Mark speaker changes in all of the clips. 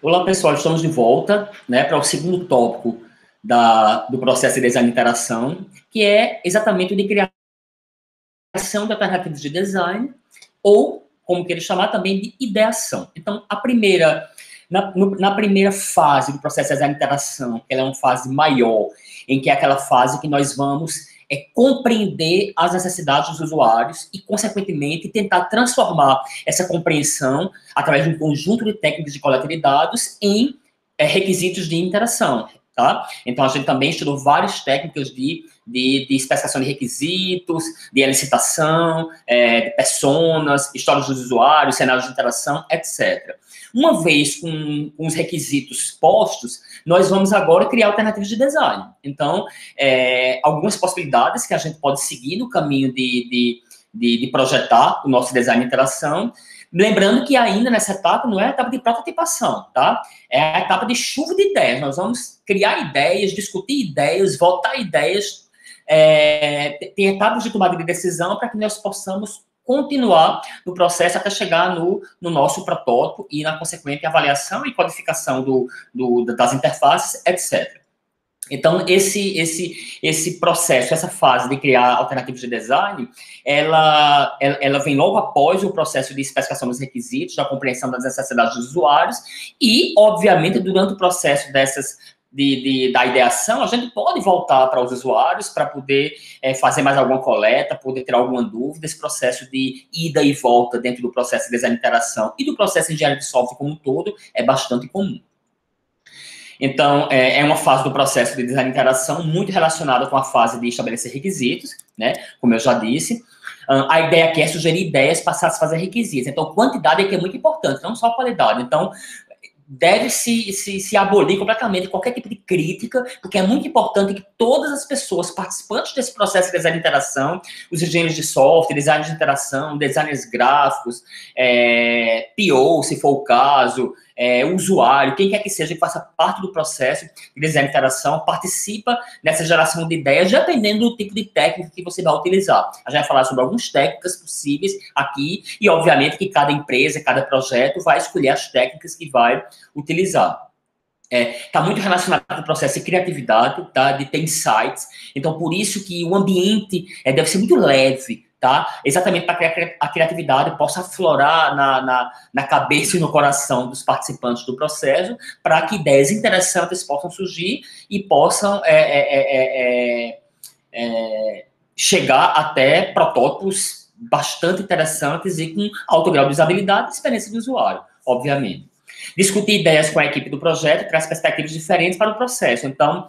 Speaker 1: Olá, pessoal, estamos de volta, né, para o segundo tópico do processo de design e interação, que é exatamente o de criação de alternativas de design, ou, como querer chamar, também de ideação. Então, na primeira fase do processo de design e interação, que ela é uma fase maior, em que é aquela fase que nós vamos compreender as necessidades dos usuários e, consequentemente, tentar transformar essa compreensão através de um conjunto de técnicas de coleta de dados em requisitos de interação, tá? Então, a gente também estudou várias técnicas de especificação de requisitos, de elicitação, de personas, histórias dos usuários, cenários de interação, etc. Uma vez com os requisitos postos, nós vamos agora criar alternativas de design. Então, algumas possibilidades que a gente pode seguir no caminho de projetar o nosso design de interação. Lembrando que ainda nessa etapa não é a etapa de prototipação, tá? É a etapa de chuva de ideias. Nós vamos criar ideias, discutir ideias, votar ideias, tem etapas de tomada de decisão para que nós possamos continuar no processo até chegar no nosso protótipo e na consequente avaliação e codificação das interfaces, etc. Então, esse processo, essa fase de criar alternativas de design, ela vem logo após o processo de especificação dos requisitos, da compreensão das necessidades dos usuários e, obviamente, durante o processo da ideação, a gente pode voltar para os usuários para poder fazer mais alguma coleta, poder ter alguma dúvida. Esse processo de ida e volta dentro do processo de design de interação e do processo de engenharia de software como um todo é bastante comum. Então, é uma fase do processo de design de interação muito relacionada com a fase de estabelecer requisitos, né? Como eu já disse. A ideia aqui é sugerir ideias para satisfazer requisitos. Então, quantidade aqui é muito importante, não só qualidade. Então, deve-se abolir completamente qualquer tipo de crítica, porque é muito importante que todas as pessoas participantes desse processo de design de interação, os engenheiros de software, designers de interação, designers gráficos, PO, se for o caso, usuário, quem quer que seja que faça parte do processo de design de interação, participa nessa geração de ideias, dependendo do tipo de técnica que você vai utilizar. A gente vai falar sobre algumas técnicas possíveis aqui, e obviamente que cada empresa, cada projeto vai escolher as técnicas que vai utilizar. Está muito relacionado com o processo de criatividade, tá? De ter insights. Então, por isso que o ambiente deve ser muito leve, tá? Exatamente para que a criatividade possa aflorar na cabeça e no coração dos participantes do processo, para que ideias interessantes possam surgir e possam chegar até protótipos bastante interessantes e com alto grau de usabilidade e experiência do usuário, obviamente. Discutir ideias com a equipe do projeto traz perspectivas diferentes para o processo. Então,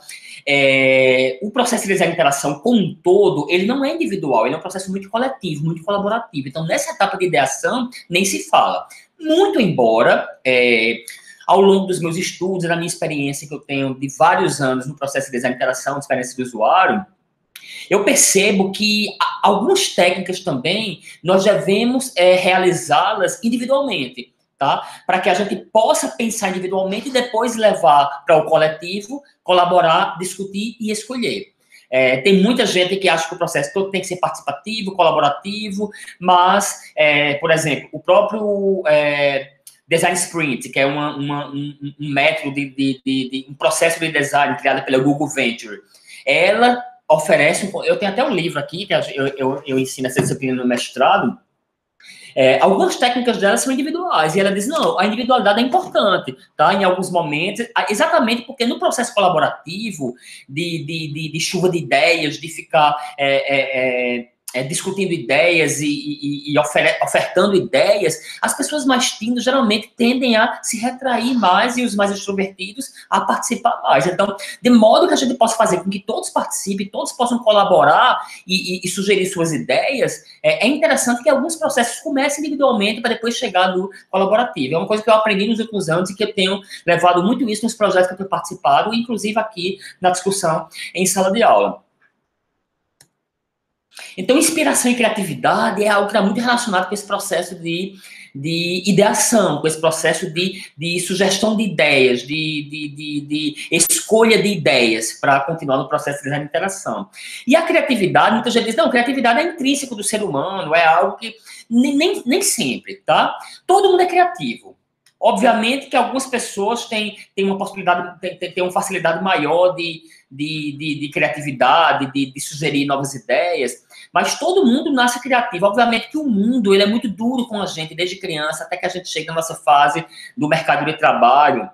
Speaker 1: o processo de design de interação como um todo, ele não é individual, ele é um processo muito coletivo, muito colaborativo. Então, nessa etapa de ideação, nem se fala. Muito embora, ao longo dos meus estudos, da minha experiência que eu tenho de vários anos no processo de design de interação, de experiência do usuário, eu percebo que algumas técnicas também, nós devemos realizá-las individualmente. Tá? Para que a gente possa pensar individualmente e depois levar para o coletivo, colaborar, discutir e escolher. Tem muita gente que acha que o processo todo tem que ser participativo, colaborativo, mas, por exemplo, o próprio Design Sprint, que é um método um processo de design criado pela Google Venture, ela oferece, eu tenho até um livro aqui, que eu ensino essa disciplina no mestrado. Algumas técnicas dela são individuais, e ela diz, não, a individualidade é importante, tá? Em alguns momentos, exatamente porque no processo colaborativo, de chuva de ideias, de ficar discutindo ideias e ofertando ideias, as pessoas mais tímidas geralmente tendem a se retrair mais e os mais extrovertidos a participar mais. Então, de modo que a gente possa fazer com que todos participem, todos possam colaborar e sugerir suas ideias, é interessante que alguns processos comecem individualmente para depois chegar no colaborativo. É uma coisa que eu aprendi nos últimos anos e que eu tenho levado muito isso nos projetos que eu tenho participado, inclusive aqui na discussão em sala de aula. Então, inspiração e criatividade é algo que está muito relacionado com esse processo de ideação, com esse processo de sugestão de ideias, de escolha de ideias para continuar no processo de design de interação. E a criatividade, muita gente diz, não, criatividade é intrínseco do ser humano, é algo que nem sempre, tá? Todo mundo é criativo. Obviamente que algumas pessoas têm uma possibilidade, têm uma facilidade maior de criatividade, de sugerir novas ideias, mas todo mundo nasce criativo. Obviamente que o mundo ele é muito duro com a gente, desde criança até que a gente chega na nossa fase do mercado de trabalho.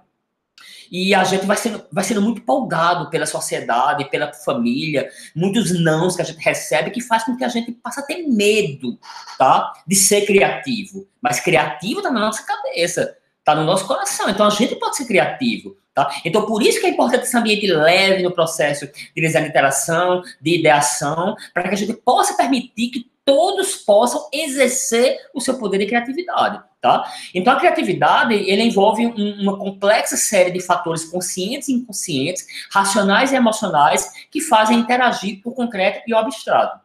Speaker 1: E a gente vai sendo muito paudado pela sociedade, pela família, muitos nãos que a gente recebe, que faz com que a gente passe a ter medo, tá? De ser criativo. Mas criativo tá na nossa cabeça, tá no nosso coração. Então a gente pode ser criativo, tá? Então por isso que é importante esse ambiente leve no processo de design de interação, de ideação, para que a gente possa permitir que todos possam exercer o seu poder de criatividade, tá? Então, a criatividade, ele envolve uma complexa série de fatores conscientes e inconscientes, racionais e emocionais, que fazem interagir o concreto e o abstrato.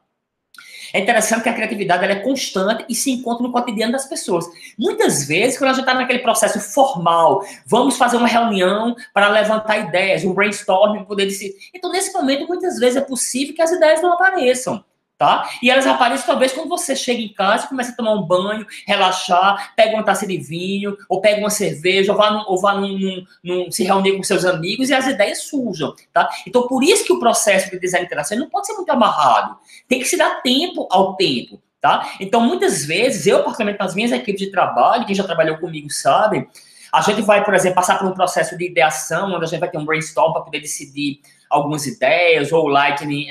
Speaker 1: É interessante que a criatividade ela é constante e se encontra no cotidiano das pessoas. Muitas vezes, quando a gente está naquele processo formal, vamos fazer uma reunião para levantar ideias, um brainstorming, poder decidir. Então, nesse momento, muitas vezes é possível que as ideias não apareçam. Tá? E elas aparecem talvez quando você chega em casa, começa a tomar um banho, relaxar, pega uma taça de vinho, ou pega uma cerveja, ou vá se reunir com seus amigos e as ideias surjam, tá? Então, por isso que o processo de design de interação não pode ser muito amarrado. Tem que se dar tempo ao tempo, tá? Então, muitas vezes, eu, particularmente nas minhas equipes de trabalho, quem já trabalhou comigo sabe, a gente vai, por exemplo, passar por um processo de ideação, onde a gente vai ter um brainstorm para poder decidir algumas ideias, ou o Lightning,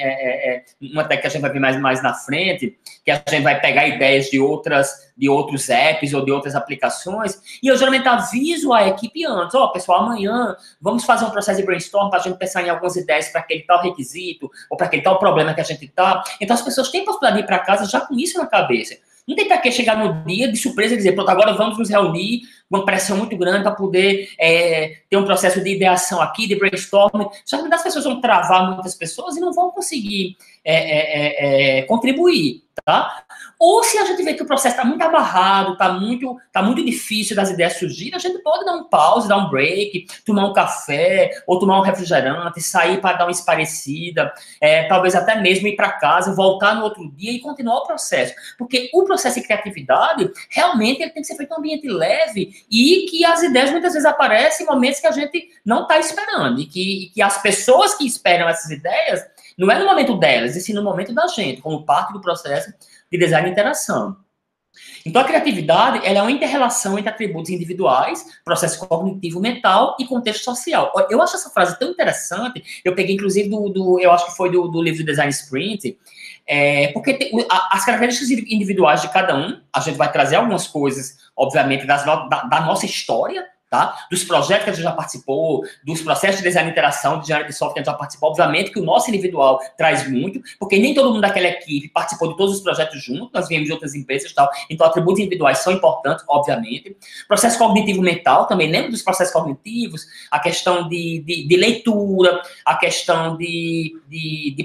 Speaker 1: uma técnica que a gente vai ver mais na frente, que a gente vai pegar ideias de outros apps ou de outras aplicações, e eu geralmente aviso a equipe antes, pessoal, amanhã vamos fazer um processo de brainstorm para a gente pensar em algumas ideias para aquele tal requisito, ou para aquele tal problema que a gente está. Então as pessoas têm a possibilidade de ir para casa já com isso na cabeça. Não tem para que chegar no dia de surpresa e dizer, pronto, agora vamos nos reunir, uma pressão muito grande para poder ter um processo de ideação aqui, de brainstorming. Só que as pessoas vão travar muitas pessoas e não vão conseguir contribuir, tá? Ou se a gente vê que o processo está muito amarrado, está muito difícil das ideias surgirem, a gente pode dar um pause, dar um break, tomar um café, ou tomar um refrigerante, sair para dar uma esparecida, talvez até mesmo ir para casa, voltar no outro dia e continuar o processo. Porque o processo de criatividade, realmente, ele tem que ser feito em um ambiente leve e que as ideias muitas vezes aparecem em momentos que a gente não está esperando. E que as pessoas que esperam essas ideias, não é no momento delas, e sim no momento da gente, como parte do processo de design de interação. Então, a criatividade ela é uma inter-relação entre atributos individuais, processo cognitivo mental e contexto social. Eu acho essa frase tão interessante, eu peguei, inclusive, eu acho que foi do livro Design Sprint, porque as características individuais de cada um, a gente vai trazer algumas coisas, obviamente, da nossa história, tá? Dos projetos que a gente já participou, dos processos de design de interação, de engenharia de software que a gente já participou, obviamente que o nosso individual traz muito, porque nem todo mundo daquela equipe participou de todos os projetos juntos, nós viemos de outras empresas e tal, então atributos individuais são importantes, obviamente. Processo cognitivo mental também, lembra dos processos cognitivos? A questão de leitura, a questão de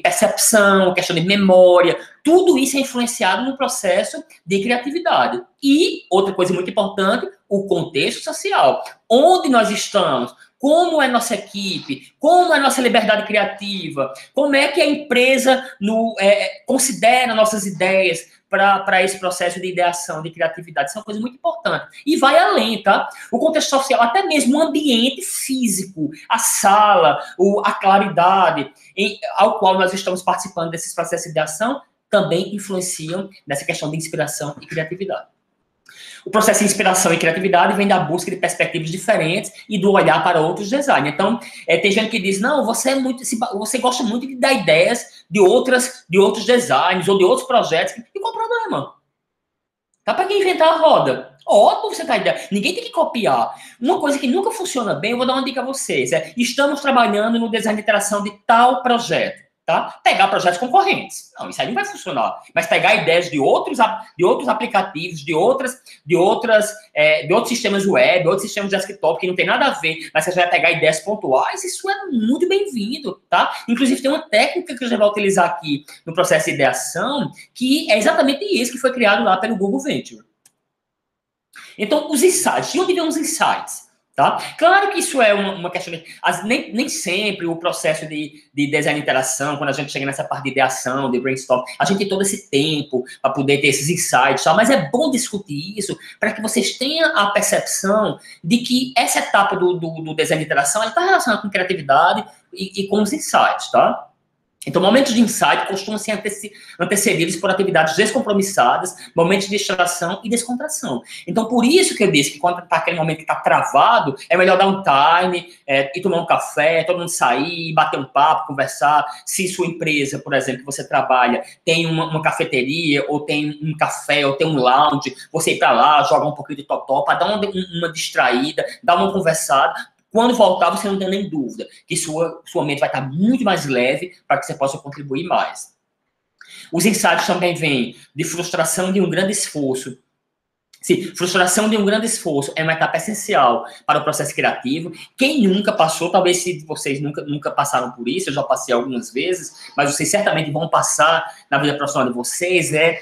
Speaker 1: percepção, a questão de memória, tudo isso é influenciado no processo de criatividade. E, outra coisa muito importante, o contexto social. Onde nós estamos? Como é nossa equipe? Como é nossa liberdade criativa? Como é que a empresa considera nossas ideias para esse processo de ideação, de criatividade? Isso é uma coisa muito importante. E vai além, tá? O contexto social, até mesmo o ambiente físico, a sala, a claridade ao qual nós estamos participando desses processos de ideação, também influenciam nessa questão de inspiração e criatividade. O processo de inspiração e criatividade vem da busca de perspectivas diferentes e do olhar para outros designers. Então, tem gente que diz, não, você gosta muito de dar ideias de outros designs ou de outros projetos. E qual o problema? Tá para quem inventar a roda? Ótimo você tá ideia. Ninguém tem que copiar. Uma coisa que nunca funciona bem, eu vou dar uma dica a vocês. Estamos trabalhando no design de interação de tal projeto. Tá? Pegar projetos concorrentes. Não, isso aí não vai funcionar. Mas pegar ideias de outros aplicativos, de outros sistemas web, outros sistemas de desktop que não tem nada a ver, mas você vai pegar ideias pontuais, isso é muito bem-vindo, tá? Inclusive, tem uma técnica que a gente vai utilizar aqui no processo de ideação, que é exatamente isso que foi criado lá pelo Google Venture. Então, os insights. De onde vêm os insights? Tá? Claro que isso é uma questão nem sempre o processo de design e interação, quando a gente chega nessa parte de ideação, de brainstorm, a gente tem todo esse tempo para poder ter esses insights, tá? Mas é bom discutir isso para que vocês tenham a percepção de que essa etapa do design e interação está relacionada com criatividade e com os insights, tá? Então, momentos de insight costumam ser antecedidos por atividades descompromissadas, momentos de distração e descontração. Então, por isso que eu disse que quando está aquele momento que está travado, é melhor dar um time, ir tomar um café, todo mundo sair, bater um papo, conversar. Se sua empresa, por exemplo, que você trabalha, tem uma cafeteria, ou tem um café, ou tem um lounge, você ir para lá, jogar um pouquinho de totó, para dar uma distraída, dar uma conversada. Quando voltar, você não tem nem dúvida que sua mente vai estar muito mais leve para que você possa contribuir mais. Os insights também vêm de frustração de um grande esforço. Sim, frustração de um grande esforço é uma etapa essencial para o processo criativo. Quem nunca passou, talvez se vocês nunca passaram por isso, eu já passei algumas vezes, mas vocês certamente vão passar na vida profissional de vocês, é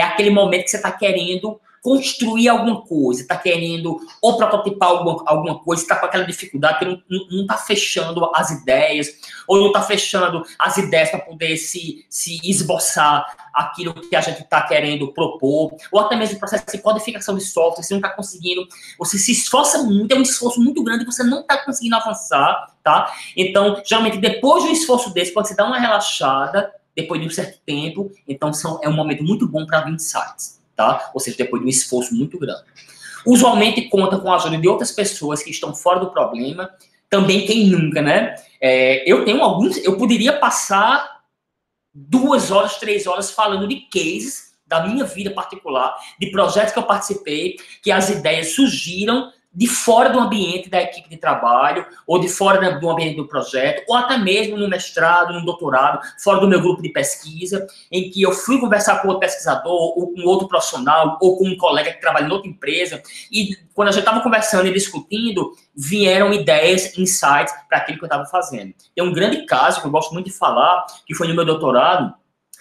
Speaker 1: aquele momento que você está querendo construir alguma coisa, está querendo ou prototipar alguma coisa, está com aquela dificuldade que não está fechando as ideias, ou não está fechando as ideias para poder se esboçar aquilo que a gente está querendo propor, ou até mesmo o processo de codificação de software, você não está conseguindo, você se esforça muito, é um esforço muito grande, você não está conseguindo avançar, tá? Então, geralmente, depois de um esforço desse, quando você dá uma relaxada, depois de um certo tempo, então é um momento muito bom para vir insights. Tá? Ou seja, depois de um esforço muito grande. Usualmente conta com a ajuda de outras pessoas que estão fora do problema, também quem nunca, né? Eu poderia passar 2 horas, 3 horas falando de cases da minha vida particular, de projetos que eu participei, que as ideias surgiram de fora do ambiente da equipe de trabalho, ou de fora do ambiente do projeto, ou até mesmo no mestrado, no doutorado, fora do meu grupo de pesquisa, em que eu fui conversar com outro pesquisador, ou com outro profissional, ou com um colega que trabalha em outra empresa, e quando a gente estava conversando e discutindo, vieram ideias, insights para aquilo que eu estava fazendo. Tem um grande caso que eu gosto muito de falar, que foi no meu doutorado.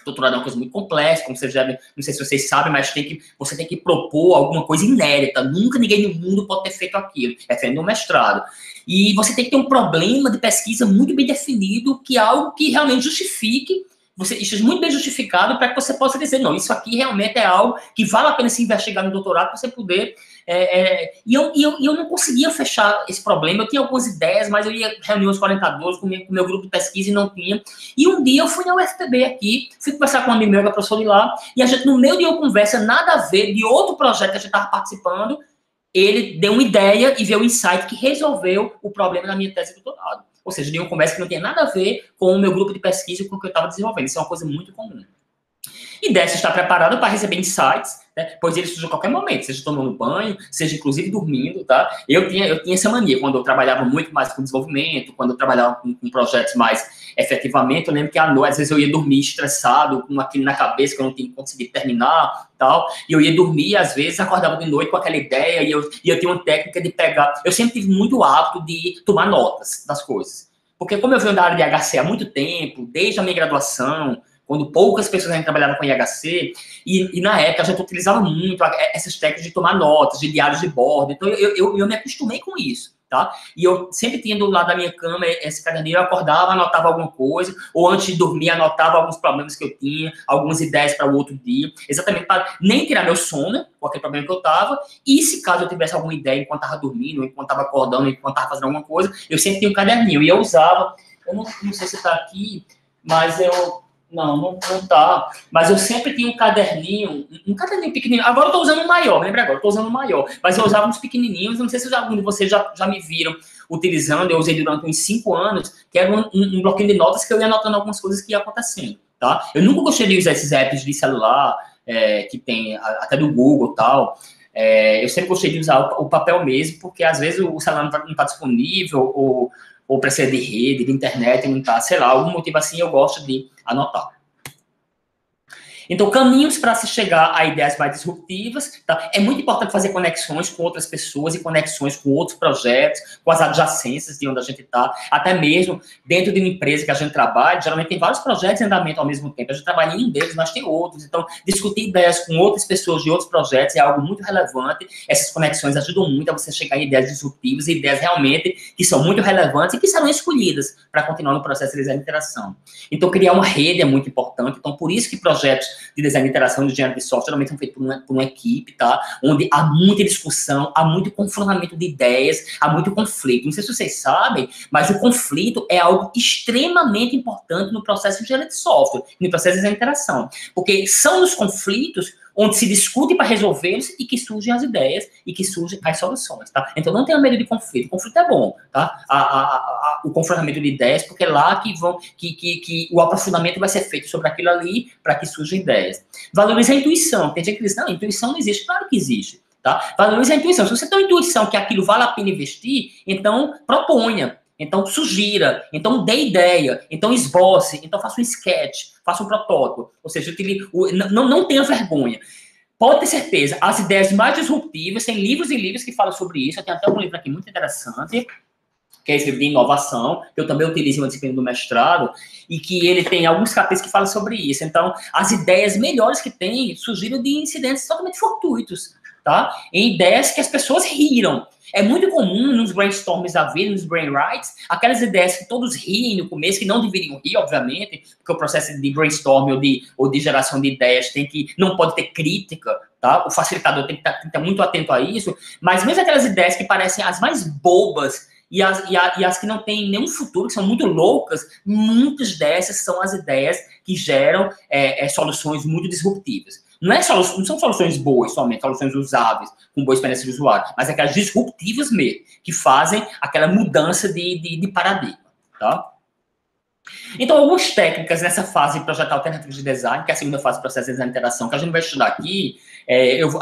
Speaker 1: Doutorado é uma coisa muito complexa, como vocês já, não sei se vocês sabem, mas você tem que propor alguma coisa inédita. Nunca ninguém no mundo pode ter feito aquilo. É diferente um mestrado. E você tem que ter um problema de pesquisa muito bem definido, que é algo que realmente justifique, você esteja muito bem justificado para que você possa dizer, não, isso aqui realmente é algo que vale a pena se investigar no doutorado para você poder... E eu não conseguia fechar esse problema. Eu tinha algumas ideias, mas eu ia reunir os orientadores com o meu grupo de pesquisa e não tinha. E um dia eu fui na UFPB aqui, fui conversar com um amigo meu que é professor de lá, e a gente, no meio de uma conversa, nada a ver, de outro projeto que a gente estava participando, ele deu uma ideia e veio um insight que resolveu o problema da minha tese de doutorado. Ou seja, de uma conversa que não tinha nada a ver com o meu grupo de pesquisa e com o que eu estava desenvolvendo. Isso é uma coisa muito comum. E deve estar preparado para receber insights, né? Pois eles surgem a qualquer momento, seja tomando banho, seja inclusive dormindo, tá? Eu tinha essa mania, quando eu trabalhava muito mais com desenvolvimento, quando eu trabalhava com projetos mais efetivamente, eu lembro que à noite, às vezes eu ia dormir estressado, com aquilo na cabeça que eu não tinha conseguido terminar, tal, e eu ia dormir, às vezes acordava de noite com aquela ideia, e eu tinha uma técnica de pegar, eu sempre tive muito hábito de tomar notas das coisas, porque como eu venho da área de HC há muito tempo, desde a minha graduação, quando poucas pessoas ainda trabalhavam com IHC, e na época a gente utilizava muito essas técnicas de tomar notas, de diários de bordo, então eu me acostumei com isso, tá? E eu sempre tinha do lado da minha cama esse caderninho, eu acordava, anotava alguma coisa, ou antes de dormir anotava alguns problemas que eu tinha, algumas ideias para o outro dia, exatamente para nem tirar meu sono, com aquele problema que eu estava, e se caso eu tivesse alguma ideia enquanto estava dormindo, enquanto estava acordando, enquanto estava fazendo alguma coisa, eu sempre tinha um caderninho, e eu usava, eu não sei se está aqui, mas eu... Não tá. Mas eu sempre tinha um caderninho pequenininho. Agora eu tô usando um maior, lembra agora? Eu tô usando um maior. Mas eu usava uns pequenininhos, não sei se algum de vocês já me viram utilizando, eu usei durante uns 5 anos, que era um bloquinho de notas que eu ia anotando algumas coisas que iam acontecendo, tá? Eu nunca gostei de usar esses apps de celular, que tem até do Google e tal. Eu sempre gostei de usar o papel mesmo, porque às vezes o celular não tá disponível, ou precisa de rede, de internet, não tá, sei lá, algum motivo assim eu gosto de anotar. Então, caminhos para se chegar a ideias mais disruptivas, tá? É muito importante fazer conexões com outras pessoas e conexões com outros projetos, com as adjacências de onde a gente está, até mesmo dentro de uma empresa que a gente trabalha, geralmente tem vários projetos em andamento ao mesmo tempo, a gente trabalha em um deles, mas tem outros, então discutir ideias com outras pessoas de outros projetos é algo muito relevante, essas conexões ajudam muito a você chegar em ideias disruptivas e ideias realmente que são muito relevantes e que serão escolhidas para continuar no processo de design de interação. Então, criar uma rede é muito importante, então por isso que projetos de design de interação de engenharia de software geralmente são feitos por uma equipe, tá? Onde há muita discussão, há muito confrontamento de ideias, há muito conflito. Não sei se vocês sabem, mas o conflito é algo extremamente importante no processo de engenharia de software, no processo de design de interação. Porque são os conflitos onde se discute para resolvê-los e que surgem as ideias e que surgem as soluções, tá? Então, não tenha medo de conflito. O conflito é bom, tá? O confrontamento de ideias, porque é lá que o aprofundamento vai ser feito sobre aquilo ali para que surjam ideias. Valorize a intuição. Tem gente que diz, não, intuição não existe. Claro que existe, tá? Valorize a intuição. Se você tem uma intuição que aquilo vale a pena investir, então proponha. Então, sugira, então dê ideia, então esboce, então faça um sketch, faça um protótipo. Ou seja, não tenha vergonha. Pode ter certeza, as ideias mais disruptivas, tem livros e livros que falam sobre isso. Eu tenho até um livro aqui muito interessante, que é esse livro de inovação, que eu também utilizo em uma disciplina do mestrado, e que ele tem alguns capítulos que falam sobre isso. Então, as ideias melhores que tem surgiram de incidentes totalmente fortuitos, tá? Em ideias que as pessoas riram. É muito comum nos brainstorms da vida, nos brainwrites, aquelas ideias que todos riem no começo, que não deveriam rir, obviamente, porque o processo de brainstorm ou de geração de ideias não pode ter crítica, tá? O facilitador tem que estar muito atento a isso, mas mesmo aquelas ideias que parecem as mais bobas e as que não têm nenhum futuro, que são muito loucas, muitas dessas são as ideias que geram soluções muito disruptivas. Não são soluções boas somente, soluções usáveis, com boa experiência de usuário, mas aquelas disruptivas mesmo, que fazem aquela mudança de paradigma, tá? Então, algumas técnicas nessa fase de projetar alternativas de design, que é a segunda fase do processo de design de interação, que a gente vai estudar aqui,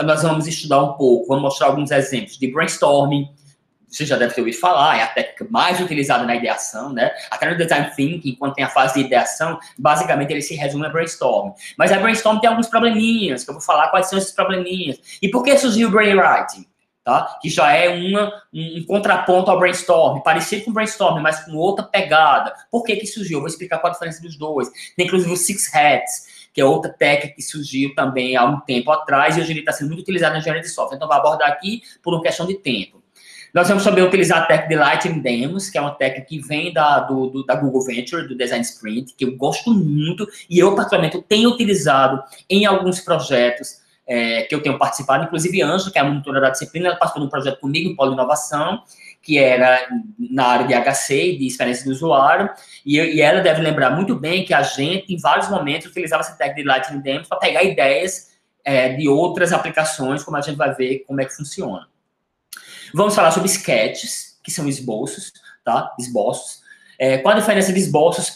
Speaker 1: nós vamos estudar um pouco, vamos mostrar alguns exemplos de brainstorming. Você já deve ter ouvido falar, é a técnica mais utilizada na ideação, né? Até no design thinking, quando tem a fase de ideação, basicamente ele se resume a brainstorming. Mas a brainstorming tem alguns probleminhas, que eu vou falar quais são esses probleminhas. E por que surgiu o brainwriting? Tá? Que já é um contraponto ao brainstorming, parecido com o brainstorming, mas com outra pegada. Por que que surgiu? Eu vou explicar qual a diferença dos dois. Tem inclusive o Six Hats, que é outra técnica que surgiu também há um tempo atrás e hoje ele está sendo muito utilizado na engenharia de software. Então, vou abordar aqui por uma questão de tempo. Nós vamos também utilizar a técnica de Lightning Demos, que é uma técnica que vem da Google Venture, do Design Sprint, que eu gosto muito e eu, particularmente, tenho utilizado em alguns projetos que eu tenho participado, inclusive Ângela, que é a monitora da disciplina, ela participou de um projeto comigo em Polo de Inovação, que era na área de HC, de experiência do usuário, e ela deve lembrar muito bem que a gente, em vários momentos, utilizava essa técnica de Lightning Demos para pegar ideias de outras aplicações, como a gente vai ver como é que funciona. Vamos falar sobre sketches, que são esboços, tá? Esboços. Qual a diferença de esboços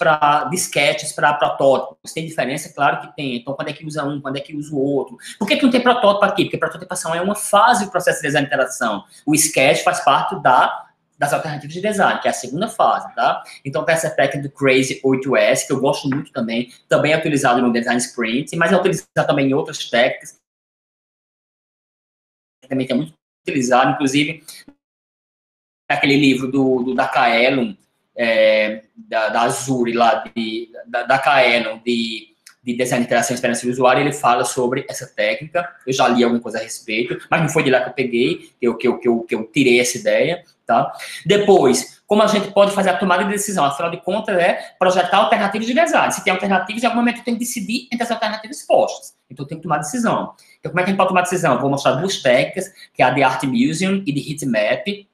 Speaker 1: de sketches para protótipos? Tem diferença? Claro que tem. Então, quando é que usa um, quando é que usa o outro? Por que não tem protótipo aqui? Porque prototipação é uma fase do processo de design de interação. O sketch faz parte das alternativas de design, que é a segunda fase, tá? Então, tem essa técnica do Crazy 8S, que eu gosto muito também é utilizado no Design Sprint, mas é utilizado também em outras técnicas, também que é muito utilizado, inclusive, aquele livro da Kaelon, da Azure, lá, da Kaelon, de Design de Interação e Experiência do Usuário, ele fala sobre essa técnica. Eu já li alguma coisa a respeito, mas não foi de lá que eu peguei, que eu tirei essa ideia, tá? Depois, como a gente pode fazer a tomada de decisão? Afinal de contas, projetar alternativas de design. Se tem alternativas, em algum momento eu tenho que decidir entre as alternativas postas. Então, eu tenho que tomar decisão. Então, como é que a gente pode tomar decisão? Vou mostrar duas técnicas, que é a de Art Museum e de Heatmap,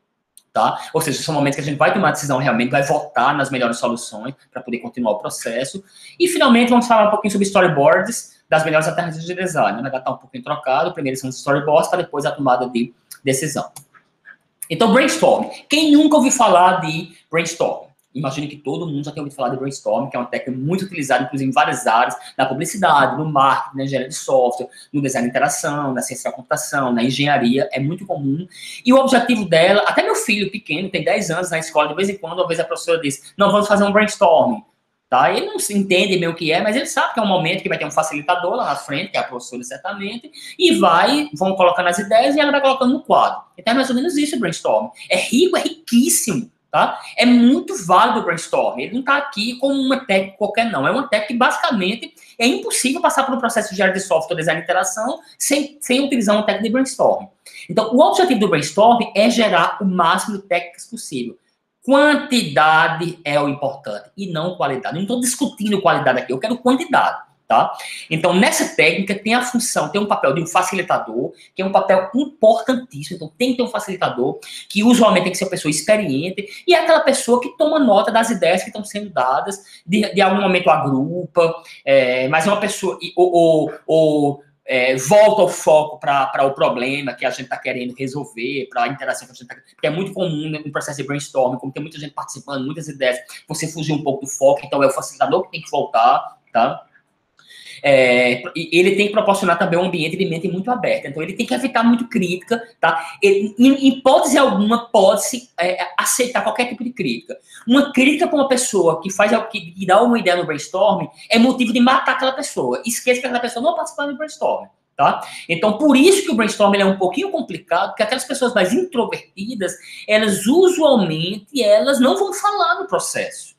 Speaker 1: tá? Ou seja, são momentos que a gente vai tomar decisão realmente, vai votar nas melhores soluções para poder continuar o processo. E, finalmente, vamos falar um pouquinho sobre storyboards das melhores alternativas de design. Vai estar um pouquinho trocado. Primeiro são os storyboards, para depois a tomada de decisão. Então, brainstorming. Quem nunca ouviu falar de brainstorming? Imagino que todo mundo já tenha ouvido falar de brainstorming, que é uma técnica muito utilizada, inclusive, em várias áreas, na publicidade, no marketing, na engenharia de software, no design de interação, na ciência da computação, na engenharia, é muito comum. E o objetivo dela, até meu filho pequeno, tem 10 anos na escola, de vez em quando, uma vez a professora diz, não, vamos fazer um brainstorming. tá? Ele não se entende bem o que é, mas ele sabe que é um momento que vai ter um facilitador lá na frente, que é a professora certamente, e vão colocando as ideias e ela vai colocando no quadro. Então é mais ou menos isso o brainstorm. É rico, é riquíssimo, tá? É muito válido o brainstorm. Ele não está aqui como uma técnica qualquer, não. É uma técnica que basicamente é impossível passar por um processo de engenharia de software, design e interação sem utilizar uma técnica de brainstorm. Então, o objetivo do brainstorm é gerar o máximo de técnicas possível. Quantidade é o importante e não qualidade. Eu não estou discutindo qualidade aqui, eu quero quantidade, tá? Então, nessa técnica tem a função, tem um papel de um facilitador, que é um papel importantíssimo. Então, tem que ter um facilitador, que usualmente tem que ser uma pessoa experiente, e é aquela pessoa que toma nota das ideias que estão sendo dadas, de algum momento agrupa, mas é uma pessoa, volta o foco para o problema que a gente está querendo resolver, para a interação que a gente está querendo. Porque é muito comum no processo de brainstorming, como tem muita gente participando, muitas ideias, você fugir um pouco do foco, então é o facilitador que tem que voltar, tá? Ele tem que proporcionar também um ambiente de mente muito aberto. Então, ele tem que evitar muito crítica, tá? Ele, em hipótese alguma, pode-se aceitar qualquer tipo de crítica. Uma crítica para uma pessoa que dá uma ideia no brainstorming é motivo de matar aquela pessoa. Esqueça que aquela pessoa não participa do brainstorming, tá? Então, por isso que o brainstorming é um pouquinho complicado, porque aquelas pessoas mais introvertidas, elas usualmente, elas não vão falar no processo.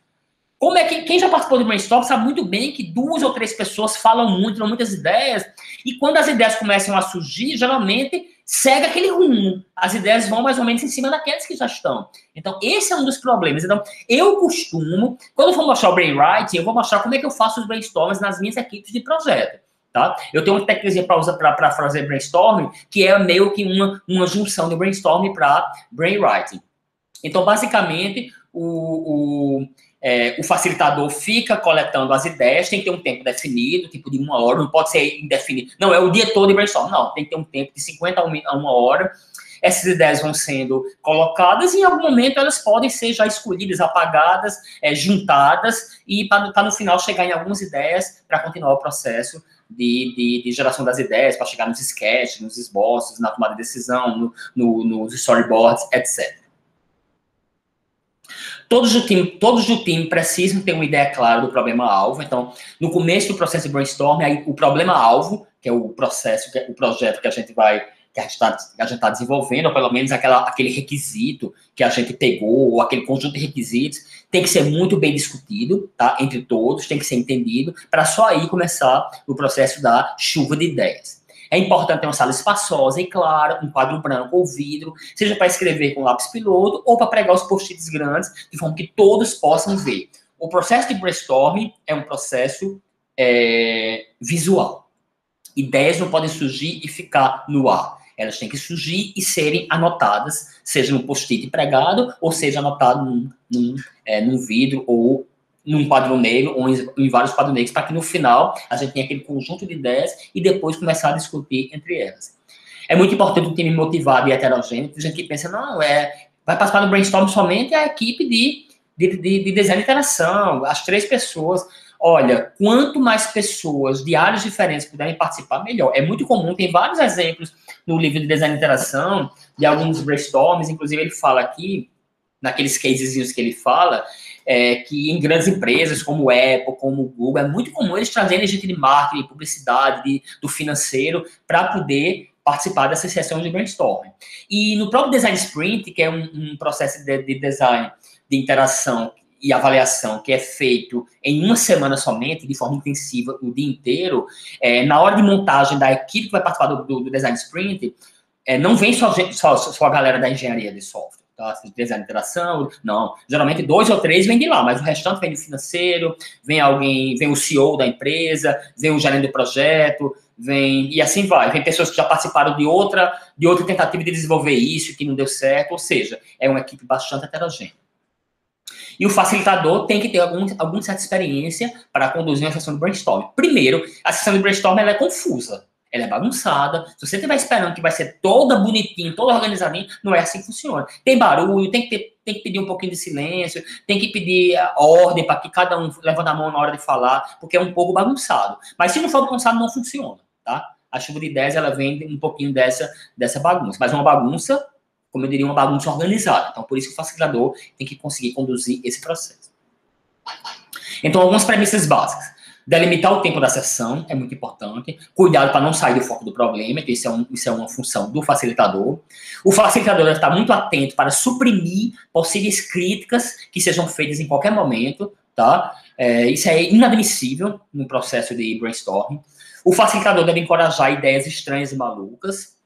Speaker 1: Como é que quem já participou do brainstorm sabe muito bem que 2 ou 3 pessoas falam muito, dão muitas ideias, e quando as ideias começam a surgir, geralmente segue aquele rumo. As ideias vão mais ou menos em cima daqueles que já estão. Então, esse é um dos problemas. Então, eu costumo, quando eu for mostrar o brainwriting, eu vou mostrar como é que eu faço os brainstorms nas minhas equipes de projeto. Tá? Eu tenho uma técnica para fazer brainstorming, que é meio que uma junção de brainstorming para brainwriting. Então, basicamente, o facilitador fica coletando as ideias, tem que ter um tempo definido, tipo de 1 hora, não pode ser indefinido. Não, é o dia todo de brainstorm. Não, tem que ter um tempo de 50 a 1 hora. Essas ideias vão sendo colocadas e em algum momento elas podem ser já escolhidas, apagadas, juntadas e para no final chegar em algumas ideias para continuar o processo de geração das ideias, para chegar nos sketches, nos esboços, na tomada de decisão, nos storyboards, etc. Todos do time precisam ter uma ideia clara do problema-alvo. Então, no começo do processo de brainstorming, aí, o problema-alvo, que é o processo, que é o projeto que a gente está desenvolvendo, ou pelo menos aquele requisito que a gente pegou, ou aquele conjunto de requisitos, tem que ser muito bem discutido, tá? Entre todos, tem que ser entendido, para só aí começar o processo da chuva de ideias. É importante ter uma sala espaçosa e clara, um quadro branco ou vidro, seja para escrever com lápis piloto ou para pregar os post-its grandes, de forma que todos possam ver. O processo de brainstorming é um processo visual. Ideias não podem surgir e ficar no ar. Elas têm que surgir e serem anotadas, seja no post-it pregado, ou seja anotado num vidro ou num quadro negro ou em vários quadros negros, para que no final a gente tenha aquele conjunto de ideias e depois começar a discutir entre elas. É muito importante um time motivado e heterogêneo. Tem gente que pensa, não, vai participar do brainstorm somente a equipe de design e interação, as 3 pessoas. Olha, quanto mais pessoas de áreas diferentes puderem participar, melhor. É muito comum, tem vários exemplos no livro de design e interação, de alguns brainstorms, inclusive ele fala aqui, naqueles casezinhos que ele fala, que em grandes empresas como Apple, como Google, é muito comum eles trazerem gente de marketing, publicidade, do financeiro, para poder participar dessas sessões de brainstorming. E no próprio Design Sprint, que é um processo de design, de interação e avaliação que é feito em 1 semana somente, de forma intensiva, o dia inteiro, na hora de montagem da equipe que vai participar do Design Sprint, não vem só a galera da engenharia de software, tá? Design de interação, não. Geralmente 2 ou 3 vêm de lá, mas o restante vem do financeiro, vem o CEO da empresa, vem o gerente do projeto, e assim vai. Vem pessoas que já participaram de outra tentativa de desenvolver isso, que não deu certo, ou seja, é uma equipe bastante heterogênea. E o facilitador tem que ter alguma certa experiência para conduzir uma sessão de brainstorming. Primeiro, a sessão de brainstorming ela é confusa, ela é bagunçada. Se você estiver esperando que vai ser toda bonitinha, toda organizadinha, não é assim que funciona. Tem barulho, tem que pedir um pouquinho de silêncio, tem que pedir ordem para que cada um levante a mão na hora de falar, porque é um pouco bagunçado. Mas se não for bagunçado, não funciona, tá? A chuva de ideias, ela vem um pouquinho dessa bagunça. Mas uma bagunça, como eu diria, uma bagunça organizada. Então, por isso que o facilitador tem que conseguir conduzir esse processo. Então, algumas premissas básicas. Delimitar o tempo da sessão é muito importante. Cuidado para não sair do foco do problema, que isso é uma função do facilitador. O facilitador deve estar muito atento para suprimir possíveis críticas que sejam feitas em qualquer momento, tá? Isso é inadmissível no processo de brainstorming. O facilitador deve encorajar ideias estranhas e malucas.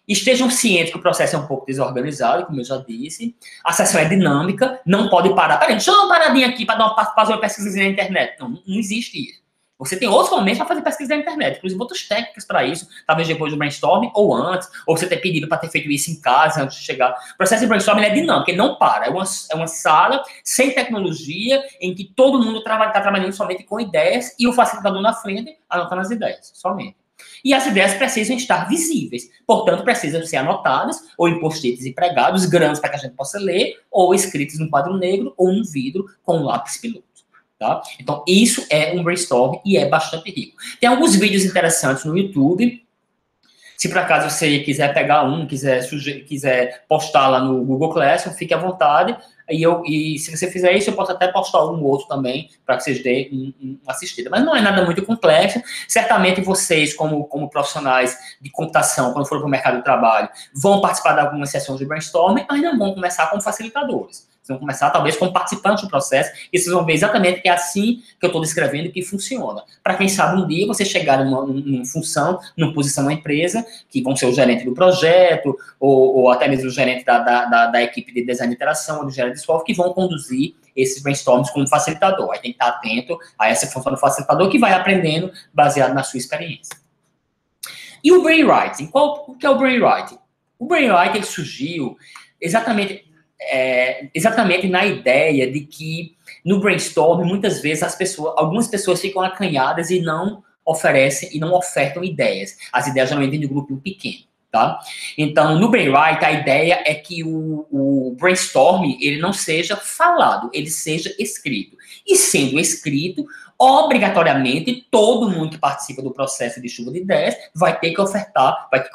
Speaker 1: Estejam cientes que o processo é um pouco desorganizado, como eu já disse. A sessão é dinâmica, não pode parar. Peraí, deixa eu dar uma paradinha aqui para fazer uma pesquisa na internet. Não existe isso. Você tem outros momentos para fazer pesquisa na internet, inclusive outras técnicas para isso, talvez depois do brainstorming ou antes, ou você ter pedido para ter feito isso em casa antes de chegar. O processo de brainstorming é dinâmico, ele não para. É uma sala sem tecnologia em que todo mundo está trabalhando somente com ideias e o facilitador na frente anotando as ideias, somente. E as ideias precisam estar visíveis, portanto, precisam ser anotadas ou em post-its e pregados, grandes para que a gente possa ler, ou escritos num quadro negro ou num vidro com um lápis piloto. Tá? Então, isso é um brainstorm e é bastante rico. Tem alguns vídeos interessantes no YouTube. Se por acaso você quiser pegar um, quiser postar lá no Google Classroom, fique à vontade. E se você fizer isso, eu posso até postar um outro também, para que vocês deem uma assistida. Mas não é nada muito complexo. Certamente vocês, como profissionais de computação, quando forem para o mercado de trabalho, vão participar de algumas sessões de brainstorming, mas não vão começar como facilitadores. Vocês vão começar, talvez, como participantes do processo, e vocês vão ver exatamente que é assim que eu estou descrevendo que funciona. Para quem sabe, um dia você chegar numa função, numa posição na empresa, que vão ser o gerente do projeto, ou até mesmo o gerente da equipe de design de interação, ou do gerente de software, que vão conduzir esses brainstorms como facilitador. Aí tem que estar atento a essa função do facilitador, que vai aprendendo baseado na sua experiência. E o brainwriting? O que é o brainwriting? O brainwriting ele surgiu exatamente na ideia de que no brainstorm, muitas vezes, algumas pessoas ficam acanhadas e não oferecem e não ofertam ideias. As ideias geralmente vêm de um grupo pequeno, tá? Então, no brainwriting, a ideia é que o brainstorm ele não seja falado, ele seja escrito. E sendo escrito, obrigatoriamente, todo mundo que participa do processo de chuva de ideias vai ter que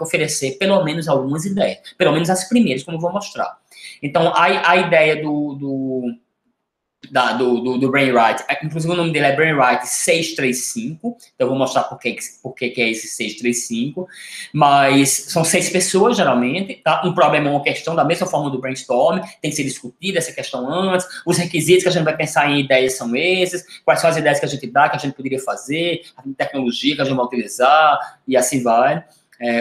Speaker 1: oferecer pelo menos algumas ideias, pelo menos as primeiras, como eu vou mostrar. Então, a ideia do brainwriting, inclusive o nome dele é brainwriting 635, então eu vou mostrar por que é esse 635, mas são 6 pessoas, geralmente, tá? Um problema é uma questão, da mesma forma do brainstorm, tem que ser discutida essa questão antes, os requisitos que a gente vai pensar em ideias são esses, quais são as ideias que a gente dá, que a gente poderia fazer, a tecnologia que a gente vai utilizar, e assim vai.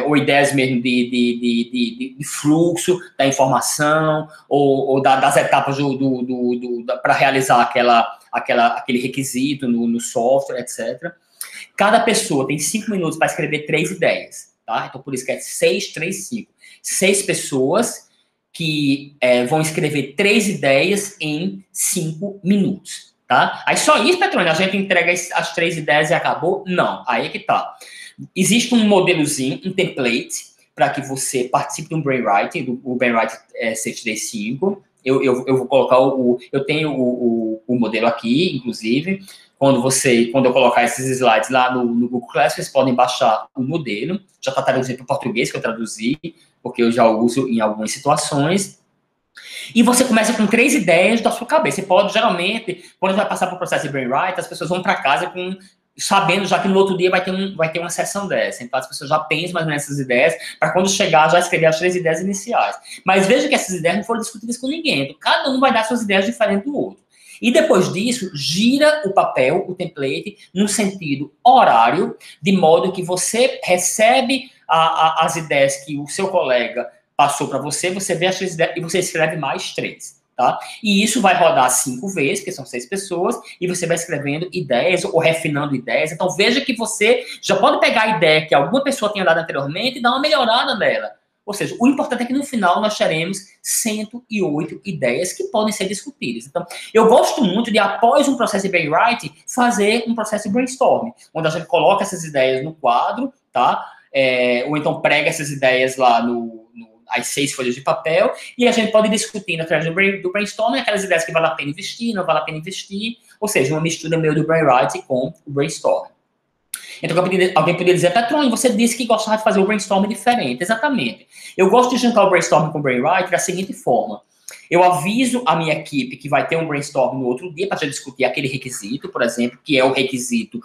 Speaker 1: Ou ideias mesmo de fluxo da informação, ou das etapas para realizar aquele requisito no software, etc. Cada pessoa tem 5 minutos para escrever 3 ideias, tá? Então, por isso que é 635. 6 pessoas que vão escrever 3 ideias em 5 minutos, tá? Aí só isso, Petrônio, a gente entrega as 3 ideias e acabou? Não, aí é que tá. Existe um modelozinho, um template, para que você participe de um brainwriting, o brainwriting 635. Eu vou colocar eu tenho o modelo aqui, inclusive. Quando eu colocar esses slides lá no Google Classroom, vocês podem baixar o modelo. Já está traduzido para o português, que eu traduzi, porque eu já uso em algumas situações. E você começa com 3 ideias da sua cabeça. Você pode, geralmente, quando vai passar para o processo de brainwriting, as pessoas vão para casa sabendo já que no outro dia vai ter uma sessão dessa. Então, as pessoas já pensam mais nessas ideias, para quando chegar, já escrever as 3 ideias iniciais. Mas veja que essas ideias não foram discutidas com ninguém. Então, cada um vai dar suas ideias diferentes do outro. E depois disso, gira o papel, o template, no sentido horário, de modo que você recebe as ideias que o seu colega passou para você, você vê as 3 ideias e você escreve mais 3. Tá? E isso vai rodar 5 vezes, porque são 6 pessoas, e você vai escrevendo ideias ou refinando ideias. Então, veja que você já pode pegar a ideia que alguma pessoa tinha dado anteriormente e dar uma melhorada nela. Ou seja, o importante é que no final nós teremos 108 ideias que podem ser discutidas. Então, eu gosto muito de, após um processo de brainwriting, fazer um processo de brainstorming, onde a gente coloca essas ideias no quadro, tá? Ou então prega essas ideias lá as 6 folhas de papel, e a gente pode discutir através do brainstorming aquelas ideias que vale a pena investir, não vale a pena investir, ou seja, uma mistura meio do brainwriting com o brainstorming. Então, alguém poderia dizer, Petrônio, você disse que gostava de fazer o brainstorming diferente. Exatamente. Eu gosto de juntar o brainstorming com o brainwriting da seguinte forma. Eu aviso a minha equipe que vai ter um brainstorm no outro dia para já discutir aquele requisito, por exemplo, que é o requisito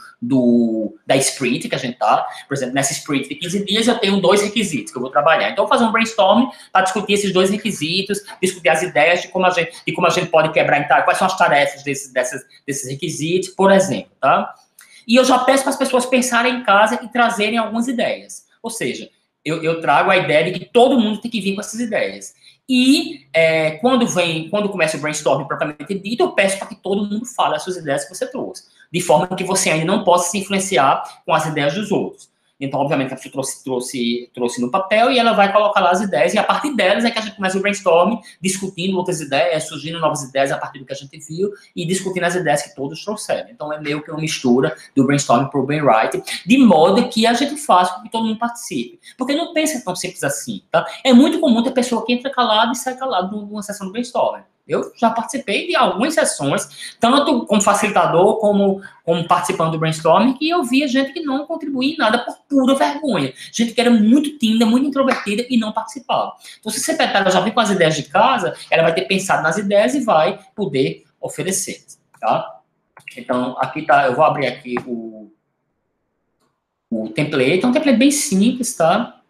Speaker 1: da sprint que a gente tá. Por exemplo, nessa sprint de 15 dias eu tenho 2 requisitos que eu vou trabalhar. Então, eu vou fazer um brainstorm para discutir esses 2 requisitos, discutir as ideias de como a gente pode quebrar em quais são as tarefas desses requisitos, por exemplo, tá? E eu já peço para as pessoas pensarem em casa e trazerem algumas ideias. Ou seja, eu trago a ideia de que todo mundo tem que vir com essas ideias. E quando começa o brainstorming propriamente dito, eu peço para que todo mundo fale as suas ideias que você trouxe, de forma que você ainda não possa se influenciar com as ideias dos outros. Então, obviamente, a pessoa trouxe no papel e ela vai colocar lá as ideias, e a partir delas é que a gente começa o brainstorming, discutindo outras ideias, surgindo novas ideias a partir do que a gente viu e discutindo as ideias que todos trouxeram. Então, é meio que uma mistura do brainstorming para o brainwriting, de modo que a gente faça com que todo mundo participe. Porque não pensa tão simples assim, tá? É muito comum ter pessoa que entra calada e sai calada numa sessão do brainstorming. Eu já participei de algumas sessões, tanto como facilitador, como participando do brainstorming, que eu via gente que não contribuía em nada por pura vergonha. Gente que era muito tímida, muito introvertida e não participava. Então, se a secretária já vem com as ideias de casa, ela vai ter pensado nas ideias e vai poder oferecer, tá? Então, aqui tá, eu vou abrir aqui o template. É um template bem simples, tá?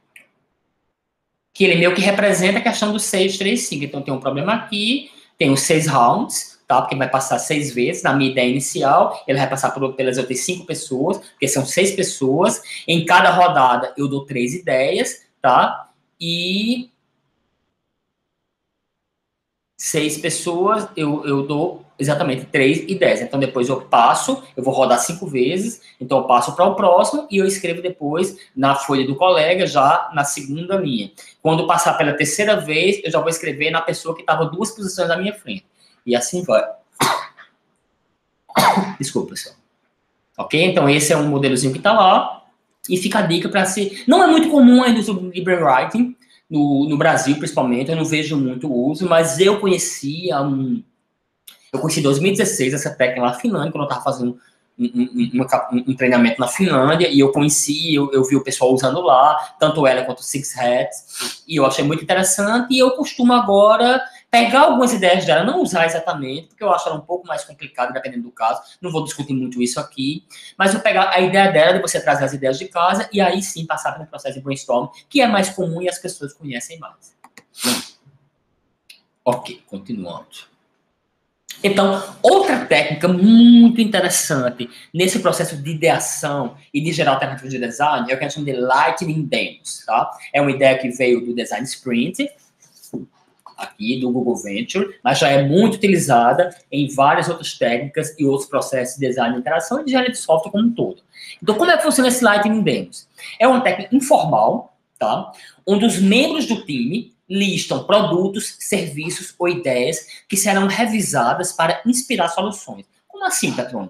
Speaker 1: Que ele meio que representa a questão do 6, 3, 5. Então, tem um problema aqui, tem os 6 rounds, tá? Porque vai passar 6 vezes na minha ideia inicial, ele vai passar pelas outras 5 pessoas, porque são 6 pessoas. Em cada rodada, eu dou 3 ideias, tá? E 6 pessoas, eu dou exatamente 3 ideias. Então, depois eu vou rodar 5 vezes, então eu passo para o próximo e eu escrevo depois na folha do colega, já na segunda linha. Quando passar pela terceira vez, eu já vou escrever na pessoa que estava 2 posições à minha frente. E assim vai. Desculpa, pessoal. Ok? Então, esse é um modelozinho que está lá. E fica a dica para se... Não é muito comum ainda o brainwriting, no Brasil, principalmente. Eu não vejo muito uso, mas eu conheci em 2016 essa técnica na Finlândia, quando eu estava fazendo um treinamento na Finlândia, e eu vi o pessoal usando lá, tanto ela quanto o Six Hats, e eu achei muito interessante, e eu costumo agora pegar algumas ideias dela, não usar exatamente, porque eu acho ela um pouco mais complicada, dependendo do caso, não vou discutir muito isso aqui, mas eu pegar a ideia dela, de você trazer as ideias de casa, e aí sim passar pelo processo de brainstorm, que é mais comum e as pessoas conhecem mais. Ok, continuando. Então, outra técnica muito interessante nesse processo de ideação e de gerar alternativas de design é o que a gente chama de Lightning Demos, tá? É uma ideia que veio do Design Sprint, aqui do Google Venture, mas já é muito utilizada em várias outras técnicas e outros processos de design de interação e de engenharia de software como um todo. Então, como é que funciona esse Lightning Demos? É uma técnica informal, tá? Onde os membros do time listam produtos, serviços ou ideias que serão revisadas para inspirar soluções. Como assim, Petrone?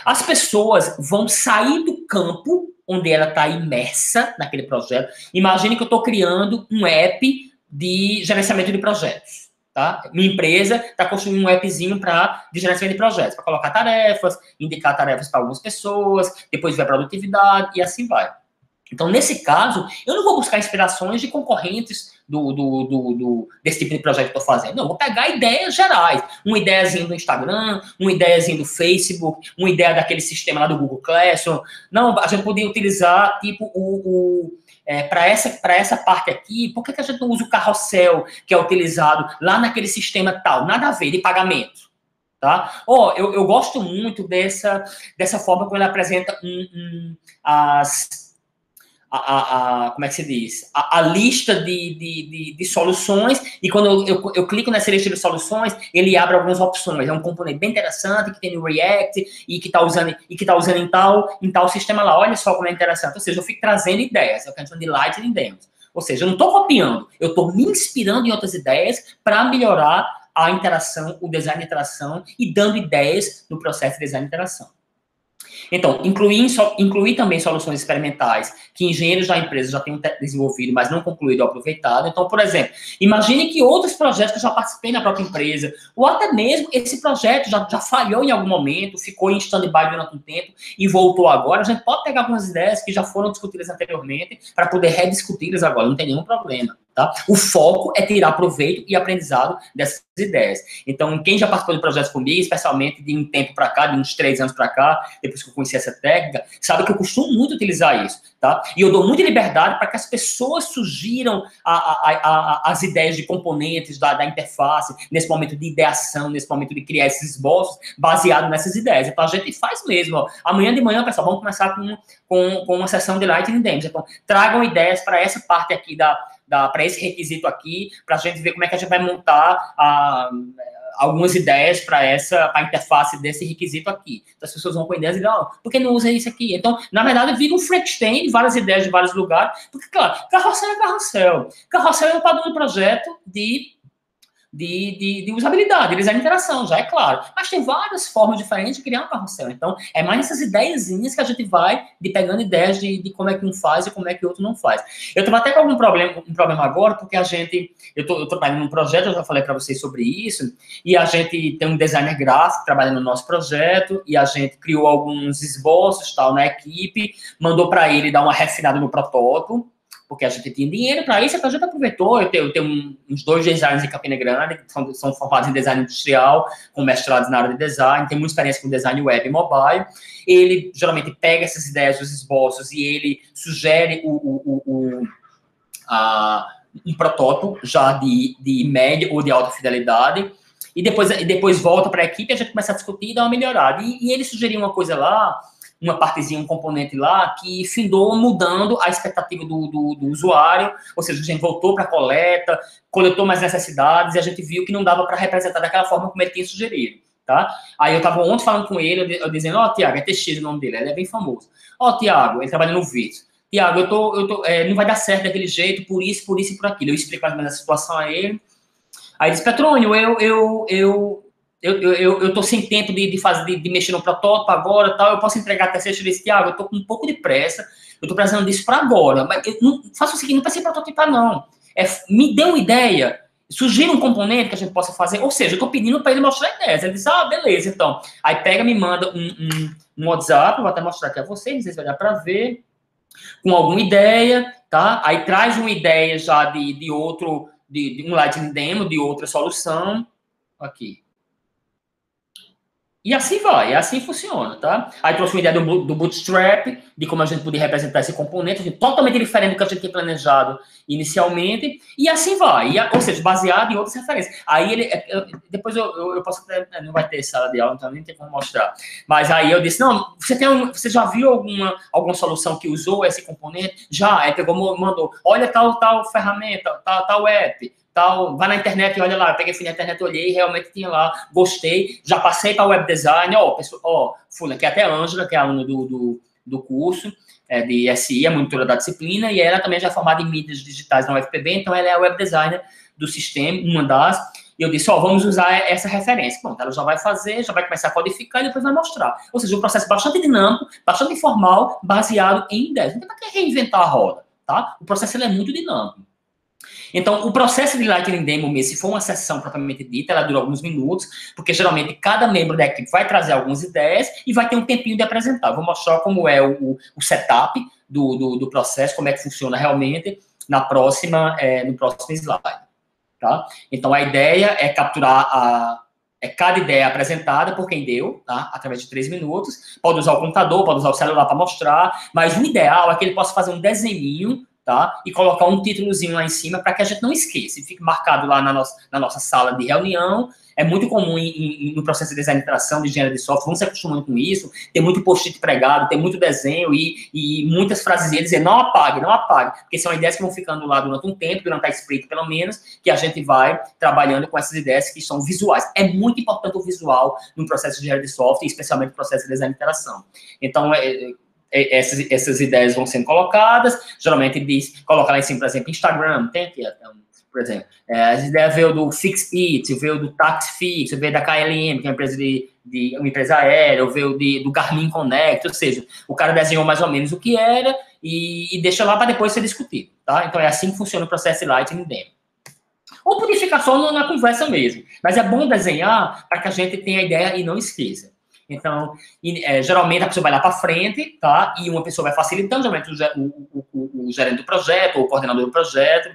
Speaker 1: As pessoas vão sair do campo onde ela está imersa naquele projeto. Imagine que eu estou criando um app de gerenciamento de projetos. Tá? Minha empresa está construindo um appzinho de gerenciamento de projetos, para colocar tarefas, indicar tarefas para algumas pessoas, depois ver a produtividade e assim vai. Então, nesse caso, eu não vou buscar inspirações de concorrentes desse tipo de projeto que estou fazendo. Não, eu vou pegar ideias gerais. Uma ideiazinha do Instagram, uma ideiazinha do Facebook, uma ideia daquele sistema lá do Google Classroom. Não, a gente poderia utilizar, tipo, para essa parte aqui, por que a gente não usa o carrossel que é utilizado lá naquele sistema tal? Nada a ver, de pagamento. Tá? Eu gosto muito dessa forma como ele apresenta como é que se diz? A lista de soluções, e quando eu clico nessa lista de soluções, ele abre algumas opções. É um componente bem interessante que tem no React e que está usando em tal sistema lá. Olha só como é interessante. Ou seja, eu fico trazendo ideias, é o que a gente chama de Lightning Demos. Ou seja, eu não estou copiando, eu estou me inspirando em outras ideias para melhorar a interação, o design de interação e dando ideias no processo de design de interação. Então, incluir também soluções experimentais que engenheiros da empresa já tenham desenvolvido, mas não concluído ou aproveitado. Então, por exemplo, imagine que outros projetos que eu já participei na própria empresa, ou até mesmo esse projeto já falhou em algum momento, ficou em stand-by durante um tempo e voltou agora, a gente pode pegar algumas ideias que já foram discutidas anteriormente para poder rediscuti-las agora, não tem nenhum problema. tá? O foco é tirar proveito e aprendizado dessas ideias. Então, quem já participou de projetos comigo, especialmente de um tempo para cá, de uns 3 anos para cá, depois que eu conheci essa técnica, sabe que eu costumo muito utilizar isso, tá? E eu dou muita liberdade para que as pessoas sugiram as ideias de componentes da interface, nesse momento de ideação, nesse momento de criar esses esboços, baseado nessas ideias. Então, a gente faz mesmo, ó. Amanhã de manhã, pessoal, vamos começar com uma sessão de Lightning Demos. Então, tragam ideias para essa parte aqui para esse requisito aqui, para a gente ver como é que a gente vai montar algumas ideias para a interface desse requisito aqui. Então, as pessoas vão com ideias e dizem, por que não usa isso aqui? Então, na verdade, vira um Frankenstein, várias ideias de vários lugares, porque, claro, carrossel é carrossel. Carrossel é um padrão de projeto de usabilidade, de design de interação, já é claro. Mas tem várias formas diferentes de criar um carrossel. Então, é mais essas ideiazinhas que a gente vai pegando ideias de como é que um faz e como é que o outro não faz. Eu estou até com um problema agora, porque eu estou trabalhando num projeto, eu já falei para vocês sobre isso, e a gente tem um designer gráfico trabalhando no nosso projeto, e a gente criou alguns esboços, tal, na equipe, mandou para ele dar uma refinada no protótipo, porque a gente tinha dinheiro para isso, então a gente aproveitou. Eu tenho uns 2 designers em Campina Grande, que são formados em design industrial, com mestrados na área de design, tem muita experiência com design web e mobile. Ele geralmente pega essas ideias dos esboços e ele sugere um protótipo já de média ou de alta fidelidade, e depois volta para a equipe e a gente começa a discutir e dar uma melhorada. E ele sugeriu uma coisa lá, uma partezinha, um componente lá, que findou mudando a expectativa do usuário, ou seja, a gente voltou para a coleta, coletou mais necessidades, e a gente viu que não dava para representar daquela forma como ele tinha sugerido, tá? Aí eu estava ontem falando com ele, eu dizendo, Tiago, é TX o nome dele, ele é bem famoso. Tiago, ele trabalha no Vito. Tiago, não vai dar certo daquele jeito, por isso e por aquilo. Eu explico mais ou menos a situação a ele. Aí ele disse, Petrônio, eu tô sem tempo de mexer no protótipo agora, tal, eu posso entregar até sexta. Eu disse, Tiago, eu tô com um pouco de pressa, eu tô precisando disso para agora, mas faça o seguinte, não precisa prototipar, não. Me dê uma ideia, sugira um componente que a gente possa fazer, ou seja, eu tô pedindo para ele mostrar ideias. Ele disse, beleza, então. Aí pega, me manda um WhatsApp, eu vou até mostrar aqui a vocês, não sei se vai dar para ver, com alguma ideia, tá? Aí traz uma ideia já de um Lightning Demo, de outra solução, aqui. E assim vai, assim funciona, tá? Aí trouxe uma ideia do Bootstrap, de como a gente podia representar esse componente, assim, totalmente diferente do que a gente tinha planejado inicialmente, e assim vai, ou seja, baseado em outras referências. Aí depois eu posso até, não vai ter sala de aula, então nem tem como mostrar. Mas aí eu disse, não, você já viu alguma solução que usou esse componente? Já, aí pegou, mandou, olha tal ferramenta, tal app, tal, vai na internet e olha lá, eu peguei, fui na internet, olhei, realmente tinha lá, gostei, já passei para o web design, Fulana, que é até a Ângela, que é aluna do curso de SI, a monitora da disciplina, e ela também já é formada em mídias digitais na UFPB, então ela é a web designer do sistema, uma das, e eu disse, vamos usar essa referência. Pronto, ela já vai fazer, já vai começar a codificar e depois vai mostrar. Ou seja, um processo bastante dinâmico, bastante informal, baseado em ideias. Não tem para que reinventar a roda, tá? O processo ele é muito dinâmico. Então, o processo de Lightning Demo mesmo, se for uma sessão propriamente dita, ela dura alguns minutos, porque geralmente cada membro da equipe vai trazer algumas ideias e vai ter um tempinho de apresentar. Vou mostrar como é o setup do processo, como é que funciona realmente no próximo slide. Tá? Então, a ideia é capturar cada ideia apresentada por quem deu, tá? Através de 3 minutos. Pode usar o computador, pode usar o celular para mostrar, mas o ideal é que ele possa fazer um desenhinho, tá? E colocar um títulozinho lá em cima para que a gente não esqueça. E fique marcado lá na nossa sala de reunião. É muito comum no processo de design de interação, de engenharia de software, vamos se acostumando com isso, tem muito post-it pregado, tem muito desenho e muitas frases dele dizer não apague, porque são ideias que vão ficando lá durante um tempo, durante a sprint pelo menos, que a gente vai trabalhando com essas ideias que são visuais. É muito importante o visual no processo de engenharia de software, especialmente no processo de design de interação. Então, essas ideias vão sendo colocadas, geralmente coloca lá em cima, por exemplo, Instagram, tem aqui, por exemplo, as ideias veio do Fixit, veio do Taxfix, veio da KLM, que é uma empresa uma empresa aérea, veio do Garmin Connect, ou seja, o cara desenhou mais ou menos o que era e deixa lá para depois ser discutido, tá? Então é assim que funciona o processo de Lightning Demo. Ou podia ficar só na conversa mesmo, mas é bom desenhar para que a gente tenha a ideia e não esqueça. Então, geralmente a pessoa vai lá para frente, tá? E uma pessoa vai facilitando, geralmente o gerente do projeto ou o coordenador do projeto.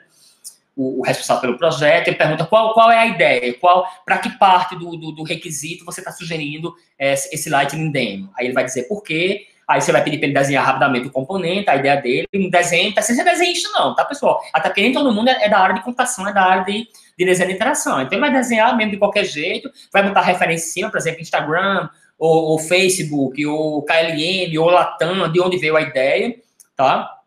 Speaker 1: o responsável pelo projeto, ele pergunta qual é a ideia, para que parte do requisito você está sugerindo esse Lightning Demo. Aí ele vai dizer por quê, aí você vai pedir para ele desenhar rapidamente o componente, a ideia dele, um desenho, não precisa ser desenhista não, tá, pessoal? Até porque nem todo mundo é da área de computação, é da área de desenho de interação. Então, ele vai desenhar mesmo de qualquer jeito, vai botar referência em cima, por exemplo, Instagram, ou Facebook, ou KLM, ou Latam, de onde veio a ideia, tá?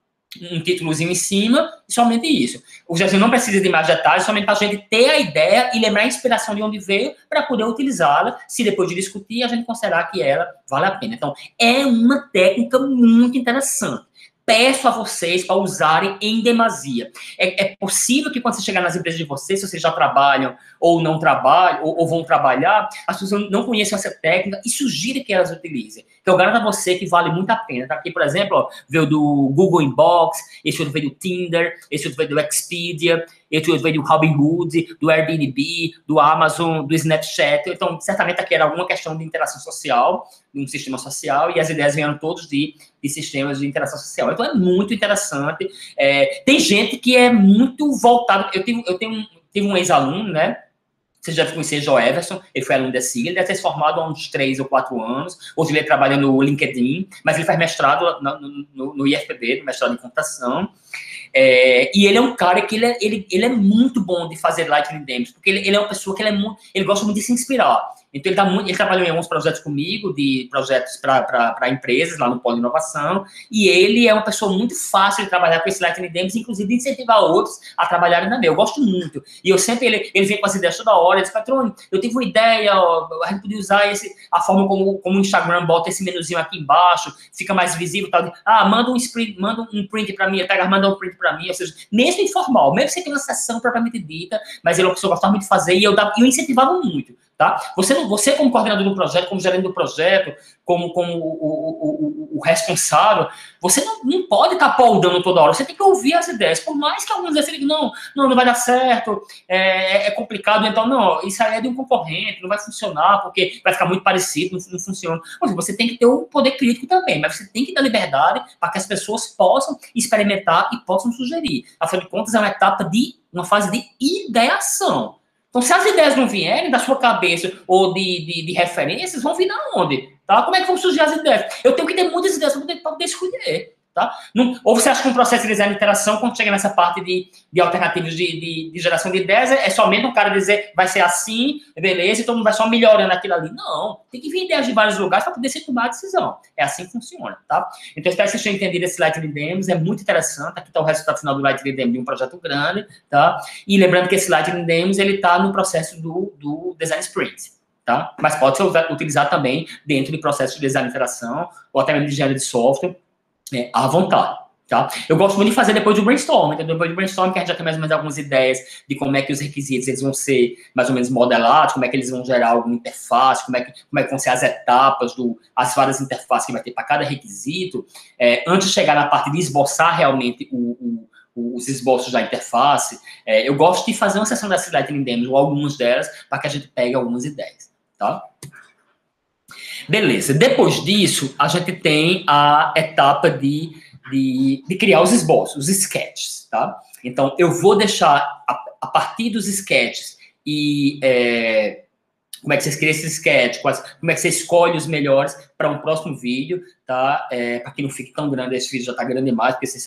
Speaker 1: Um títulozinho em cima, e somente isso. O desenho não precisa de mais detalhes, somente para a gente ter a ideia e lembrar a inspiração de onde veio, para poder utilizá-la, se depois de discutir, a gente considerar que ela vale a pena. Então, é uma técnica muito interessante. Peço a vocês para usarem em demasia. É possível que quando você chegar nas empresas de vocês, se vocês já trabalham ou não trabalham, ou vão trabalhar, as pessoas não conheçam essa técnica e sugira que elas utilizem. Então, eu garanto a você que vale muito a pena. Tá aqui, por exemplo, ó, veio do Google Inbox, esse outro veio do Tinder, esse outro veio do Expedia, esse outro veio do Robinhood, do Airbnb, do Amazon, do Snapchat. Então, certamente aqui era alguma questão de interação social, de um sistema social, e as ideias vieram todos de sistemas de interação social. Então, é muito interessante. Tem gente que é muito voltado... Eu tive um ex-aluno, né? Você já conheceu Joe Everson, ele foi aluno da SIGA, ele deve ter se formado há uns 3 ou 4 anos, hoje ele trabalha no LinkedIn, mas ele faz mestrado no IFPB, no mestrado em computação, e ele é um cara que ele é muito bom de fazer Lightning Demos, porque ele é uma pessoa que ele gosta muito de se inspirar. Então, ele trabalhou em alguns projetos comigo, de projetos para empresas, lá no Polo de Inovação, e ele é uma pessoa muito fácil de trabalhar com esse Lightning Demos, inclusive de incentivar outros a trabalharem na Eu gosto muito. E eu sempre, ele vem com as ideias toda hora, ele diz, Patrônio, eu tive uma ideia, ó, a gente podia usar a forma como o Instagram bota esse menuzinho aqui embaixo, fica mais visível, tal. Manda um print para mim, manda um print para mim, ou seja, mesmo informal, mesmo sem ter uma sessão propriamente dita, mas ele é uma pessoa que gostava muito de fazer, e eu incentivava muito. Tá? Você como coordenador do projeto, como gerente do projeto, como o responsável, você não pode estar poldando toda hora, você tem que ouvir as ideias, por mais que alguns deles não vai dar certo, é complicado, então, não, isso aí é de um concorrente, não vai funcionar, porque vai ficar muito parecido, não funciona. Você tem que ter o poder crítico também, mas você tem que dar liberdade para que as pessoas possam experimentar e possam sugerir. Afinal de contas, é uma fase de ideação. Então, se as ideias não vierem da sua cabeça ou de referências, vão vir da onde? Tá? Como é que vão surgir as ideias? Eu tenho que ter muitas ideias para poder escolher. Tá? Ou você acha que um processo de design de interação, quando chega nessa parte de alternativas de geração de ideias, é somente um cara dizer vai ser assim, beleza, e todo mundo vai só melhorando aquilo ali. Não, tem que vir ideias de vários lugares para poder ser tomar a decisão. É assim que funciona, tá? Então, espero que vocês tenham entendido esse Lightning Demos, é muito interessante. Aqui está o resultado final do Lightning Demos de um projeto grande, tá? E lembrando que esse Lightning Demos, ele está no processo do Design Sprint. Tá? Mas pode ser utilizado também dentro de processos de design de interação ou até mesmo de engenharia de software, à vontade, tá? Eu gosto muito de fazer depois do brainstorm, entendeu? Depois do brainstorm que a gente já tem mais ou menos algumas ideias de como é que os requisitos eles vão ser mais ou menos modelados, como é que eles vão gerar alguma interface, como é que vão ser as etapas, as várias interfaces que vai ter para cada requisito, antes de chegar na parte de esboçar realmente os esboços da interface, eu gosto de fazer uma sessão dessas Lightning Demos, ou algumas delas, para que a gente pegue algumas ideias, tá? Beleza, depois disso, a gente tem a etapa de criar os esboços, os sketches, tá? Então, eu vou deixar, a partir dos sketches, como é que vocês criam esses sketches, como é que você escolhe os melhores para um próximo vídeo, tá? Para que não fique tão grande, esse vídeo já está grande demais, porque vocês